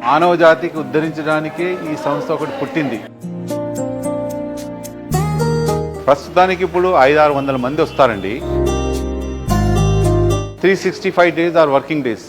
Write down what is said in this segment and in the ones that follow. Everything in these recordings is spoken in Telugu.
మానవ జాతికి ఉద్ధరించడానికే ఈ సంస్థ ఒకటి పుట్టింది. ప్రస్తుతానికి ఇప్పుడు 500-600 మంది వస్తారండి. 365 days ఆర్ వర్కింగ్ డేస్.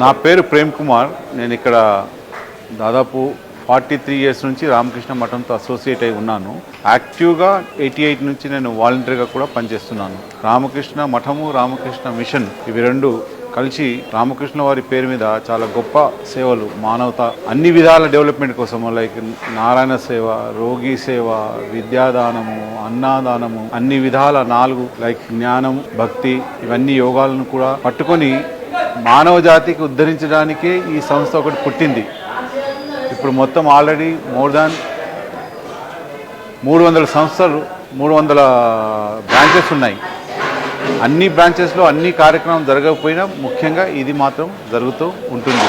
నా పేరు ప్రేమ్ కుమార్. నేను ఇక్కడ దాదాపు 43 years నుంచి రామకృష్ణ మఠంతో అసోసియేట్ అయి ఉన్నాను. యాక్టివ్గా 88 నుంచి నేను వాలంటీర్గా కూడా పనిచేస్తున్నాను. రామకృష్ణ మఠము, రామకృష్ణ మిషన్ ఇవి రెండు కలిసి రామకృష్ణ వారి పేరు మీద చాలా గొప్ప సేవలు, మానవత అన్ని విధాల డెవలప్మెంట్ కోసము, లైక్ నారాయణ సేవ, రోగి సేవ, విద్యాదానము, అన్నదానము, అన్ని విధాల 4 లైక్ జ్ఞానం, భక్తి, ఇవన్నీ యోగాలను కూడా పట్టుకొని మానవ జాతికి ఉద్ధరించడానికే ఈ సంస్థ ఒకటి పుట్టింది. ఇప్పుడు మొత్తం ఆల్రెడీ మోర్ దాన్ 300 సంస్థలు, 300 బ్రాంచెస్ ఉన్నాయి. అన్ని బ్రాంచెస్లో అన్ని కార్యక్రమం జరగకపోయినా ముఖ్యంగా ఇది మాత్రం జరుగుతూ ఉంటుంది.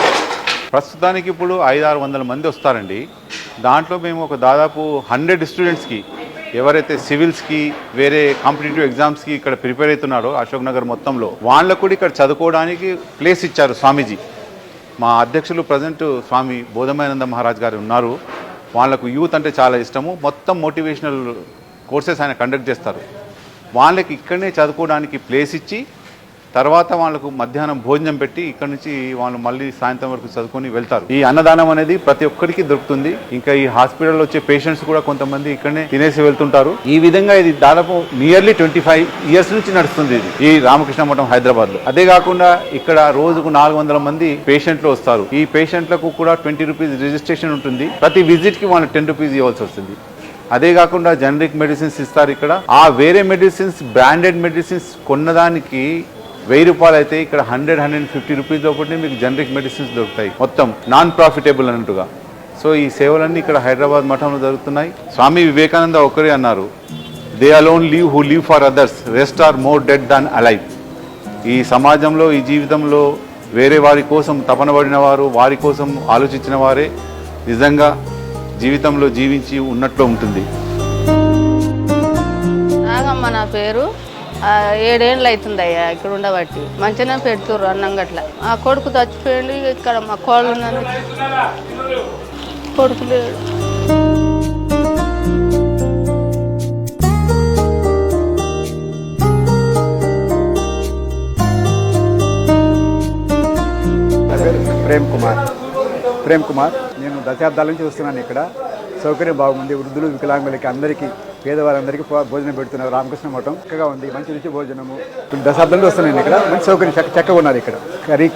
ప్రస్తుతానికి ఇప్పుడు 500-600 మంది వస్తారండి. దాంట్లో మేము ఒక దాదాపు 100 స్టూడెంట్స్కి, ఎవరైతే సివిల్స్కి, వేరే కాంపిటేటివ్ ఎగ్జామ్స్కి ఇక్కడ ప్రిపేర్ అవుతున్నారో అశోక్ నగర్ మొత్తంలో, వాళ్ళకు కూడా ఇక్కడ చదువుకోవడానికి ప్లేస్ ఇచ్చారు స్వామీజీ. మా అధ్యక్షులు ప్రజెంట్ స్వామి బోధమానంద మహారాజ్ గారు ఉన్నారు. వాళ్ళకు యూత్ అంటే చాలా ఇష్టము. మొత్తం మోటివేషనల్ కోర్సెస్ ఆయన కండక్ట్ చేస్తారు. వాళ్ళకి ఇక్కడనే చదువుకోవడానికి ప్లేస్ ఇచ్చి తర్వాత వాళ్ళకు మధ్యాహ్నం భోజనం పెట్టి ఇక్కడ నుంచి వాళ్ళు మళ్ళీ సాయంత్రం వరకు చదువుకొని వెళ్తారు. ఈ అన్నదానం అనేది ప్రతి ఒక్కరికి దొరుకుతుంది. ఇంకా ఈ హాస్పిటల్లో వచ్చే పేషెంట్స్ కూడా కొంతమంది ఇక్కడనే తినేసి వెళ్తుంటారు. ఈ విధంగా ఇది దాదాపు నియర్లీ 25 years నుంచి నడుస్తుంది ఇది ఈ రామకృష్ణ మఠం హైదరాబాద్ లో. అదే కాకుండా ఇక్కడ రోజుకు 400 మంది పేషెంట్లు వస్తారు. ఈ పేషెంట్లకు కూడా 20 రూపీస్ రిజిస్ట్రేషన్ ఉంటుంది. ప్రతి విజిట్ కి వాళ్ళు 10 రూపీస్ ఇవ్వాల్సి వస్తుంది. అదే కాకుండా జనరిక్ మెడిసిన్స్ ఇస్తారు ఇక్కడ. ఆ వేరే మెడిసిన్స్, బ్రాండెడ్ మెడిసిన్స్ కొన్నదానికి 1000 రూపాయలు అయితే ఇక్కడ 100-150 రూపీస్ లోపలనే మీకు జనరిక్ మెడిసిన్స్ దొరుకుతాయి. మొత్తం నాన్ ప్రాఫిటబుల్ అన్నట్టుగా. సో ఈ సేవలన్నీ ఇక్కడ హైదరాబాద్ మఠంలో జరుగుతున్నాయి. స్వామి వివేకానంద ఒకరే అన్నారు, they alone live who live for others, rest are more dead than alive. ఈ సమాజంలో, ఈ జీవితంలో వేరే వారి కోసం తపన పడిన వారు, వారి కోసం ఆలోచించిన వారే నిజంగా జీవితంలో జీవించి ఉన్నట్లు ఉంటుంది. నాగమ్మ నా పేరు. 7 ఏళ్ళు అవుతుంది అయ్యా ఇక్కడ ఉండబట్టి. మంచిగా పెడుతుర్రు అన్నం గట్ల. ఆ కొడుకు చచ్చిపోయింది. ఇక్కడ మా కోళ్ళు ఉన్నాను, కొడుకు లేడు. ప్రేమ్ కుమార్. నేను దశాబ్దాల నుంచి చూస్తున్నాను. ఇక్కడ సౌకర్యం బాగుంది. వృద్ధులు, వికలాంగులకి, అందరికీ, పేదవారందరికీ భోజనం పెడుతున్నారు. రామకృష్ణ మఠం చక్కగా ఉంది. మంచి రుచి భోజనము. దశాబ్దాలు వస్తున్నాను ఇక్కడ. మంచి సౌకర్యం చక్కగా ఉన్నారు ఇక్కడ.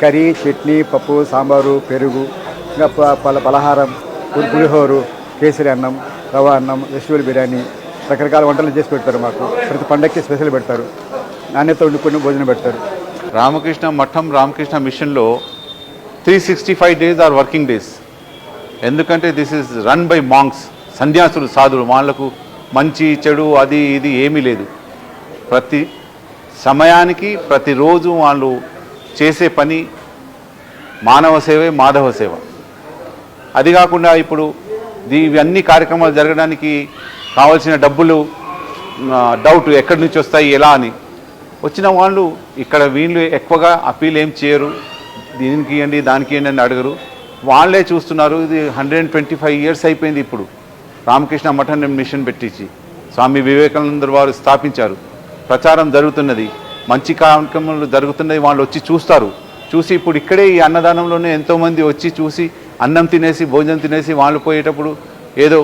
కర్రీ, చట్నీ, పప్పు, సాంబారు, పెరుగు, ఇంకా పలహారం, పులిహోరు, కేసరి అన్నం, రవా అన్నం, వెజిటబుల్ బిర్యానీ, రకరకాల వంటలు చేసి పెడతారు. మాకు ప్రతి పండగకి స్పెషల్ పెడతారు. నాణ్యత వండుకొని భోజనం పెడతారు. రామకృష్ణ మఠం, రామకృష్ణ మిషన్లో 365 days ఆర్ వర్కింగ్ డేస్. ఎందుకంటే this is run by monks, సన్యాసులు, సాధువులు. వాళ్ళకు మంచి చెడు అది ఇది ఏమీ లేదు. ప్రతి సమయానికి ప్రతిరోజు వాళ్ళు చేసే పని మానవ సేవే, మాధవ సేవ. అది కాకుండా ఇప్పుడు ఇవన్నీ కార్యక్రమాలు జరగడానికి కావాల్సిన డబ్బులు డౌట్ ఎక్కడి నుంచి వస్తాయి, ఎలా అని వచ్చిన వాళ్ళు ఇక్కడ వీళ్ళు ఎక్కువగా అప్పీల్ ఏం చేయరు. దీనికి ఇవ్వండి, దానికి ఇవ్వండి అని అడగరు. వాళ్ళే చూస్తున్నారు. ఇది 125 years అయిపోయింది ఇప్పుడు రామకృష్ణ మఠం మిషన్ పెట్టించి. స్వామి వివేకానంద వారు స్థాపించారు. ప్రచారం జరుగుతున్నది, మంచి కార్యక్రమాలు జరుగుతున్నది. వాళ్ళు వచ్చి చూస్తారు. చూసి ఇప్పుడు ఇక్కడే ఈ అన్నదానంలోనే ఎంతోమంది వచ్చి చూసి అన్నం తినేసి, భోజనం తినేసి వాళ్ళు పోయేటప్పుడు ఏదో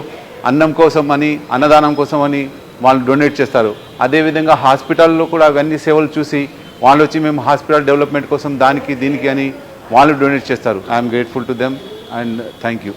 అన్నం కోసం అని, అన్నదానం కోసం అని వాళ్ళు డొనేట్ చేస్తారు. అదేవిధంగా హాస్పిటల్లో కూడా అవన్నీ సేవలు చూసి వాళ్ళు వచ్చి మేము హాస్పిటల్ డెవలప్మెంట్ కోసం దానికి దీనికి అని వాళ్ళు డొనేట్ చేస్తారు. I'm grateful to them and thank you.